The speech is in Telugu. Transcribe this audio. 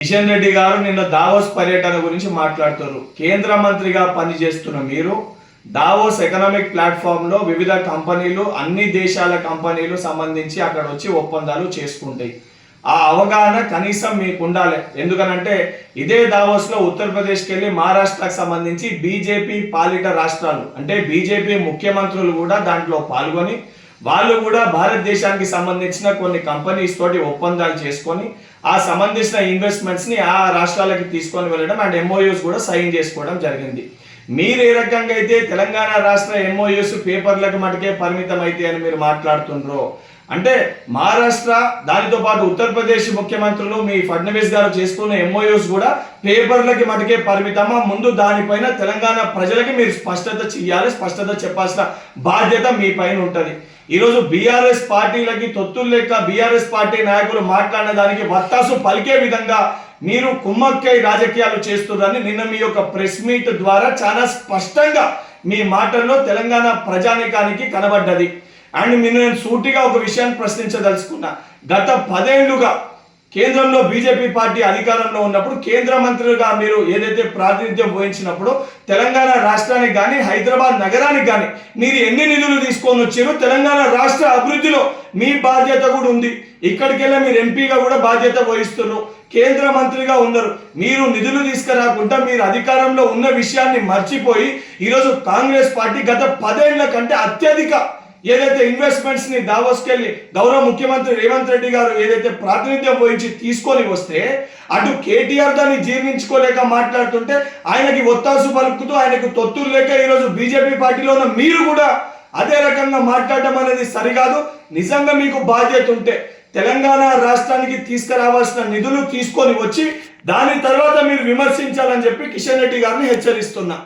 కిషన్ రెడ్డి గారు నిన్న దావోస్ పర్యటన గురించి మాట్లాడుతారు. కేంద్ర మంత్రిగా పనిచేస్తున్న మీరు దావోస్ ఎకనామిక్ ప్లాట్ఫామ్ లో వివిధ కంపెనీలు, అన్ని దేశాల కంపెనీలు సంబంధించి అక్కడ వచ్చి ఒప్పందాలు చేసుకుంటాయి. ఆ అవగాహన కనీసం మీకు ఉండాలి. ఎందుకనంటే ఇదే దావోస్ లో ఉత్తరప్రదేశ్కి వెళ్ళి మహారాష్ట్రకు సంబంధించి బీజేపీ పాలిట రాష్ట్రాలు అంటే బీజేపీ ముఖ్యమంత్రులు కూడా దాంట్లో పాల్గొని వాళ్ళు కూడా భారతదేశానికి సంబంధించిన కొన్ని కంపెనీస్ తోటి ఒప్పందాలు చేసుకొని ఆ సంబంధించిన ఇన్వెస్ట్మెంట్స్ ని ఆ రాష్ట్రాలకి తీసుకొని వెళ్ళడం అండ్ ఎంఓయూస్ కూడా సైన్ చేసుకోవడం జరిగింది. మీరు ఏ రకంగా అయితే తెలంగాణ రాష్ట్ర ఎంఓయూస్ పేపర్లకు మటుకే పరిమితం అయితే అని మీరు మాట్లాడుతుండ్రో, అంటే మహారాష్ట్ర దానితో పాటు ఉత్తరప్రదేశ్ ముఖ్యమంత్రులు మీ ఫడ్నవీస్ గారు చేసుకున్న ఎంఓయూస్ కూడా పేపర్లకి మటుకే పరిమితమా? ముందు దానిపైన తెలంగాణ ప్రజలకి మీరు స్పష్టత చెయ్యాలి, స్పష్టత చెప్పాల్సిన బాధ్యత మీ పైన ఉంటుంది. ఈరోజు బీఆర్ఎస్ పార్టీలకి తొత్తులు లెక్క బీఆర్ఎస్ పార్టీ నాయకులు మాట్లాడిన దానికి వత్తాసు పలికే విధంగా మీరు కుమ్మక్కై రాజకీయాలు చేస్తున్నారని నిన్న మీ యొక్క ప్రెస్ మీట్ ద్వారా చాలా స్పష్టంగా మీ మాటల్లో తెలంగాణ ప్రజానికానికి కనబడ్డది. అండ్ నేను సూటిగా ఒక విషయాన్ని ప్రశ్నించదలుచుకున్నా. గత 10 ఏళ్లుగా కేంద్రంలో బీజేపీ పార్టీ అధికారంలో ఉన్నప్పుడు కేంద్ర మంత్రులుగా మీరు ఏదైతే ప్రాతినిధ్యం వహించినప్పుడు తెలంగాణ రాష్ట్రానికి కానీ హైదరాబాద్ నగరానికి కానీ మీరు ఎన్ని నిధులు తీసుకొని వచ్చారో తెలంగాణ రాష్ట్ర అభివృద్ధిలో మీ బాధ్యత కూడా ఉంది. ఇక్కడికెళ్ళి మీరు ఎంపీగా కూడా బాధ్యత వహిస్తున్నారు, కేంద్ర మంత్రిగా ఉన్నారు. మీరు నిధులు తీసుకురాకుండా మీరు అధికారంలో ఉన్న విషయాన్ని మర్చిపోయి ఈరోజు కాంగ్రెస్ పార్టీ గత 10 ఏళ్ల కంటే అత్యధిక ఏదైతే ఇన్వెస్ట్మెంట్స్ ని దావోస్కి వెళ్ళి గౌరవ ముఖ్యమంత్రి రేవంత్ రెడ్డి గారు ఏదైతే ప్రాతినిధ్యం వహించి తీసుకొని వస్తే అటు కేటీఆర్ దాన్ని జీర్ణించుకోలేక మాట్లాడుతుంటే ఆయనకి ఒత్తాసు పలుకుతూ ఆయనకు తొత్తులు లేక ఈరోజు బీజేపీ పార్టీలో ఉన్న మీరు కూడా అదే రకంగా మాట్లాడడం అనేది సరికాదు. నిజంగా మీకు బాధ్యత ఉంటే తెలంగాణ రాష్ట్రానికి తీసుకురావాల్సిన నిధులు తీసుకొని వచ్చి దాని తర్వాత మీరు విమర్శించాలని చెప్పి కిషన్ రెడ్డి గారిని హెచ్చరిస్తున్నా.